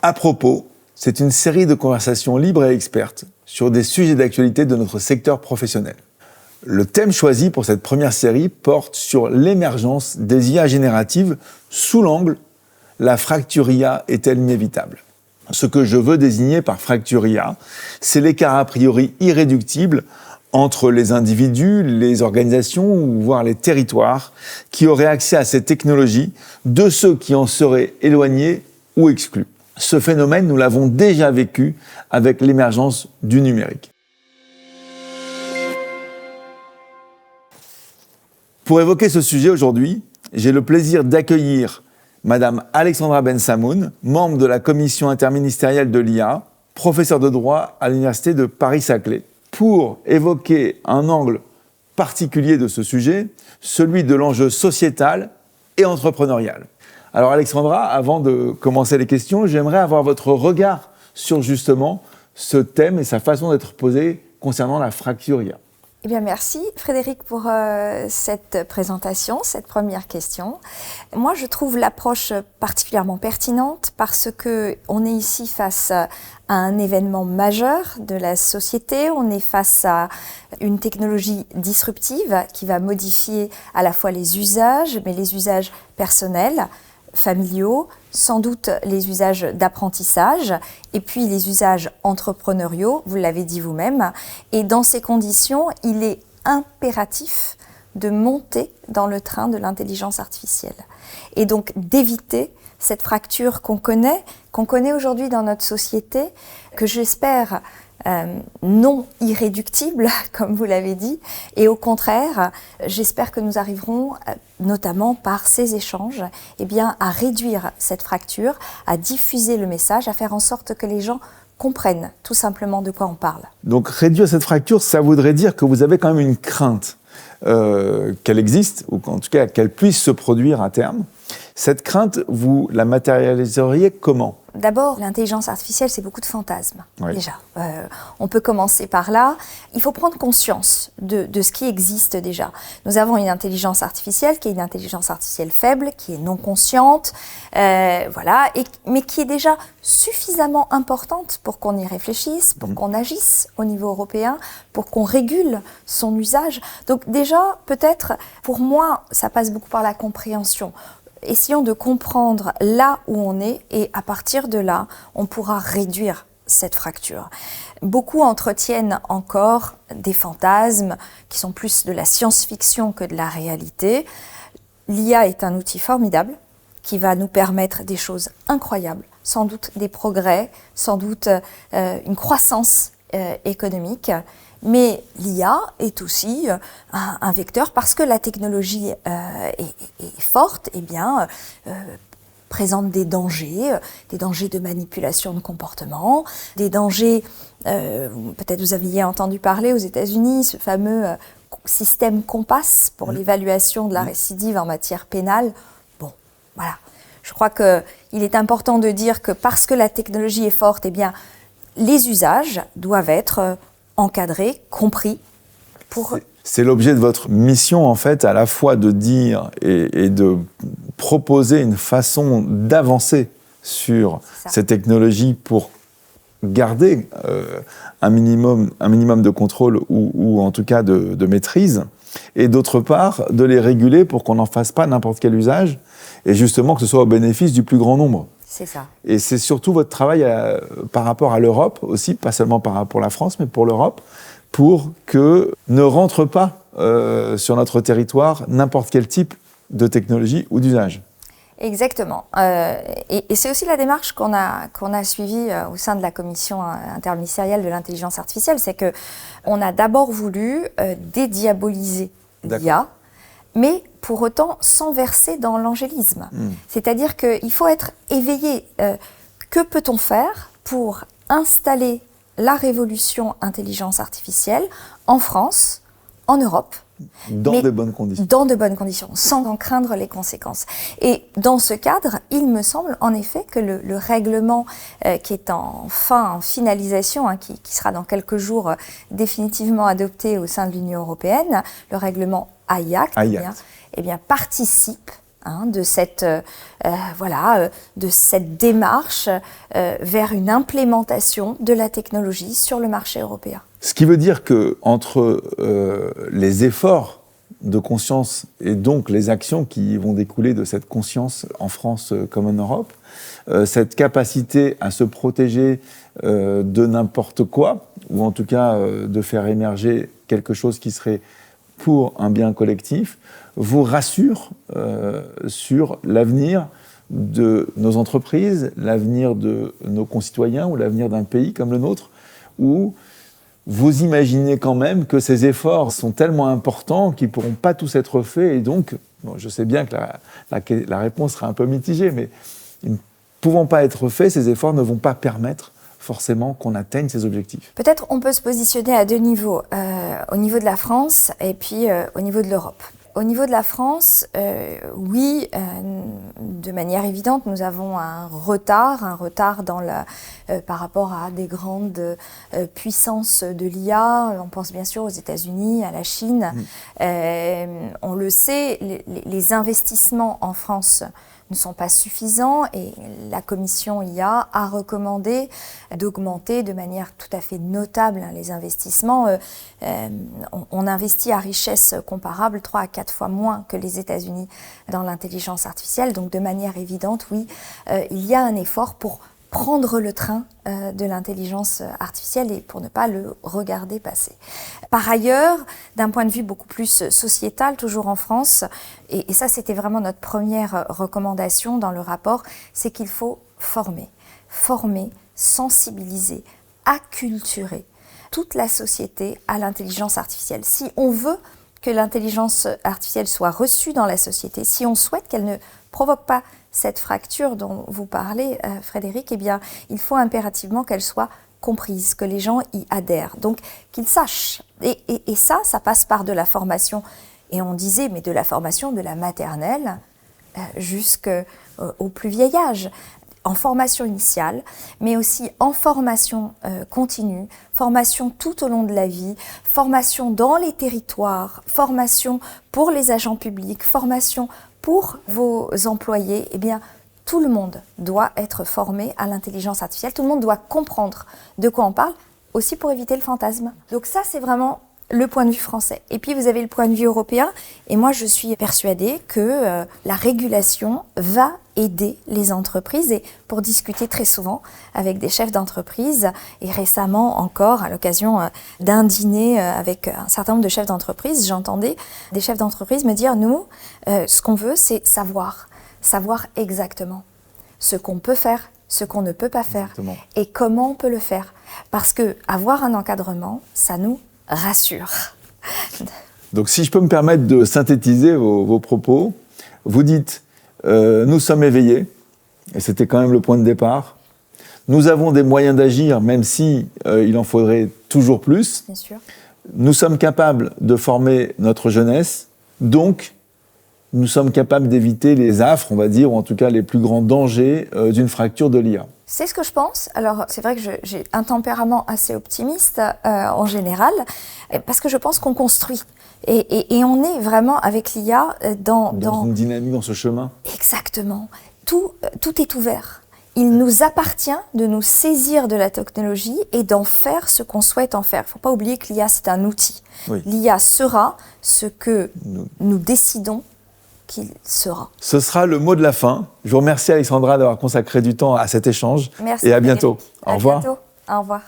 À propos, c'est une série de conversations libres et expertes sur des sujets d'actualité de notre secteur professionnel. Le thème choisi pour cette première série porte sur l'émergence des IA génératives sous l'angle « La fracture IA est-elle inévitable ?» Ce que je veux désigner par fracture IA, c'est l'écart a priori irréductible entre les individus, les organisations ou voire les territoires qui auraient accès à ces technologies de ceux qui en seraient éloignés ou exclus. Ce phénomène, nous l'avons déjà vécu avec l'émergence du numérique. Pour évoquer ce sujet aujourd'hui, j'ai le plaisir d'accueillir Madame Alexandra Bensamoun, membre de la commission interministérielle de l'IA, professeure de droit à l'université de Paris-Saclay, pour évoquer un angle particulier de ce sujet, celui de l'enjeu sociétal et entrepreneurial. Alors Alexandra, avant de commencer les questions, j'aimerais avoir votre regard sur justement ce thème et sa façon d'être posé concernant la fracture IA. Eh bien, merci Frédéric pour cette présentation, cette première question. Moi, je trouve l'approche particulièrement pertinente parce qu'on est ici face à un événement majeur de la société. On est face à une technologie disruptive qui va modifier à la fois les usages, mais les usages personnels, familiaux, sans doute les usages d'apprentissage et puis les usages entrepreneuriaux, vous l'avez dit vous-même. Et dans ces conditions, il est impératif de monter dans le train de l'intelligence artificielle et donc d'éviter cette fracture qu'on connaît aujourd'hui dans notre société, que j'espère non irréductible, comme vous l'avez dit, et au contraire, j'espère que nous arriverons, notamment par ces échanges, à réduire cette fracture, à diffuser le message, à faire en sorte que les gens comprennent tout simplement de quoi on parle. Donc réduire cette fracture, ça voudrait dire que vous avez quand même une crainte qu'elle existe, ou en tout cas qu'elle puisse se produire à terme. Cette crainte, vous la matérialiseriez comment ? D'abord, l'intelligence artificielle, c'est beaucoup de fantasmes, oui. Déjà. On peut commencer par là. Il faut prendre conscience de ce qui existe déjà. Nous avons une intelligence artificielle qui est une intelligence artificielle faible, qui est non consciente, mais qui est déjà suffisamment importante pour qu'on y réfléchisse, pour qu'on agisse au niveau européen, pour qu'on régule son usage. Donc déjà, peut-être, pour moi, ça passe beaucoup par la compréhension. Essayons de comprendre là où on est et à partir de là, on pourra réduire cette fracture. Beaucoup entretiennent encore des fantasmes qui sont plus de la science-fiction que de la réalité. L'IA est un outil formidable qui va nous permettre des choses incroyables, sans doute des progrès, sans doute une croissance économique. Mais l'IA est aussi un vecteur parce que la technologie est forte, présente des dangers de manipulation de comportement, des dangers, peut-être vous aviez entendu parler aux États-Unis, ce fameux système Compass pour l'évaluation de la récidive en matière pénale. Bon, voilà. Je crois qu'il est important de dire que parce que la technologie est forte, les usages doivent être encadré, compris. C'est l'objet de votre mission, en fait, à la fois de dire et de proposer une façon d'avancer sur ces technologies pour garder un minimum de contrôle ou en tout cas de maîtrise, et d'autre part, de les réguler pour qu'on n'en fasse pas n'importe quel usage, et justement que ce soit au bénéfice du plus grand nombre. C'est ça. Et c'est surtout votre travail par rapport à l'Europe aussi, pas seulement pour la France, mais pour l'Europe, pour que ne rentre pas sur notre territoire n'importe quel type de technologie ou d'usage. Exactement. Et c'est aussi la démarche qu'on a suivie au sein de la commission interministérielle de l'intelligence artificielle, c'est qu'on a d'abord voulu dédiaboliser l'IA, mais pour autant sans verser dans l'angélisme. C'est-à-dire qu'il faut être éveillé. Que peut-on faire pour installer la révolution intelligence artificielle en France, en Europe, dans de bonnes conditions. Dans de bonnes conditions, sans en craindre les conséquences. Et dans ce cadre, il me semble en effet que le règlement qui est en finalisation, qui sera dans quelques jours définitivement adopté au sein de l'Union européenne, le règlement AI Act, participe de cette démarche vers une implémentation de la technologie sur le marché européen. Ce qui veut dire qu'entre les efforts de conscience et donc les actions qui vont découler de cette conscience en France comme en Europe, cette capacité à se protéger de n'importe quoi, ou en tout cas de faire émerger quelque chose qui serait pour un bien collectif, vous rassure sur l'avenir de nos entreprises, l'avenir de nos concitoyens ou l'avenir d'un pays comme le nôtre, où vous imaginez quand même que ces efforts sont tellement importants qu'ils ne pourront pas tous être faits. Et donc, je sais bien que la réponse sera un peu mitigée, mais ils ne pouvant pas être faits, ces efforts ne vont pas permettre forcément qu'on atteigne ces objectifs. Peut-être on peut se positionner à deux niveaux, au niveau de la France et puis au niveau de l'Europe. Au niveau de la France, de manière évidente, nous avons un retard par rapport à des grandes puissances de l'IA. On pense bien sûr aux États-Unis, à la Chine. On le sait, les investissements en France ne sont pas suffisants et la commission IA a recommandé d'augmenter de manière tout à fait notable les investissements. On investit à richesse comparable 3 à 4 fois moins que les États-Unis dans l'intelligence artificielle. Donc de manière évidente, oui, il y a un effort pour prendre le train de l'intelligence artificielle et pour ne pas le regarder passer. Par ailleurs, d'un point de vue beaucoup plus sociétal, toujours en France, et ça c'était vraiment notre première recommandation dans le rapport, c'est qu'il faut former, sensibiliser, acculturer toute la société à l'intelligence artificielle. Si on veut que l'intelligence artificielle soit reçue dans la société, si on souhaite qu'elle ne provoque pas cette fracture dont vous parlez, Frédéric, eh bien, il faut impérativement qu'elle soit comprise, que les gens y adhèrent, donc qu'ils sachent. Et ça passe par de la formation. Et on disait, mais de la formation de la maternelle jusqu'au plus vieil âge. En formation initiale, mais aussi en formation continue, formation tout au long de la vie, formation dans les territoires, formation pour les agents publics, formation pour vos employés. Eh bien, tout le monde doit être formé à l'intelligence artificielle, tout le monde doit comprendre de quoi on parle, aussi pour éviter le fantasme. Donc ça, c'est vraiment le point de vue français. Et puis vous avez le point de vue européen, et moi je suis persuadée que la régulation va aider les entreprises, et pour discuter très souvent avec des chefs d'entreprise, et récemment encore à l'occasion d'un dîner avec un certain nombre de chefs d'entreprise, j'entendais des chefs d'entreprise me dire, nous, ce qu'on veut c'est savoir exactement ce qu'on peut faire, ce qu'on ne peut pas faire, exactement. Et comment on peut le faire. Parce que avoir un encadrement, ça nous rassure. Donc si je peux me permettre de synthétiser vos propos, vous dites nous sommes éveillés, et c'était quand même le point de départ. Nous avons des moyens d'agir, même si il en faudrait toujours plus. Bien sûr. Nous sommes capables de former notre jeunesse, donc nous sommes capables d'éviter les affres, on va dire, ou en tout cas les plus grands dangers d'une fracture de l'IA. C'est ce que je pense. Alors, c'est vrai que j'ai un tempérament assez optimiste en général, parce que je pense qu'on construit. Et on est vraiment avec l'IA dans une dynamique, dans ce chemin. Exactement. Tout est ouvert. Il nous appartient de nous saisir de la technologie et d'en faire ce qu'on souhaite en faire. Il ne faut pas oublier que l'IA, c'est un outil. Oui. L'IA sera ce que nous décidons qu'il sera. Ce sera le mot de la fin. Je vous remercie Alexandra d'avoir consacré du temps à cet échange. Merci. Et à bientôt. Au revoir. À bientôt. Au revoir.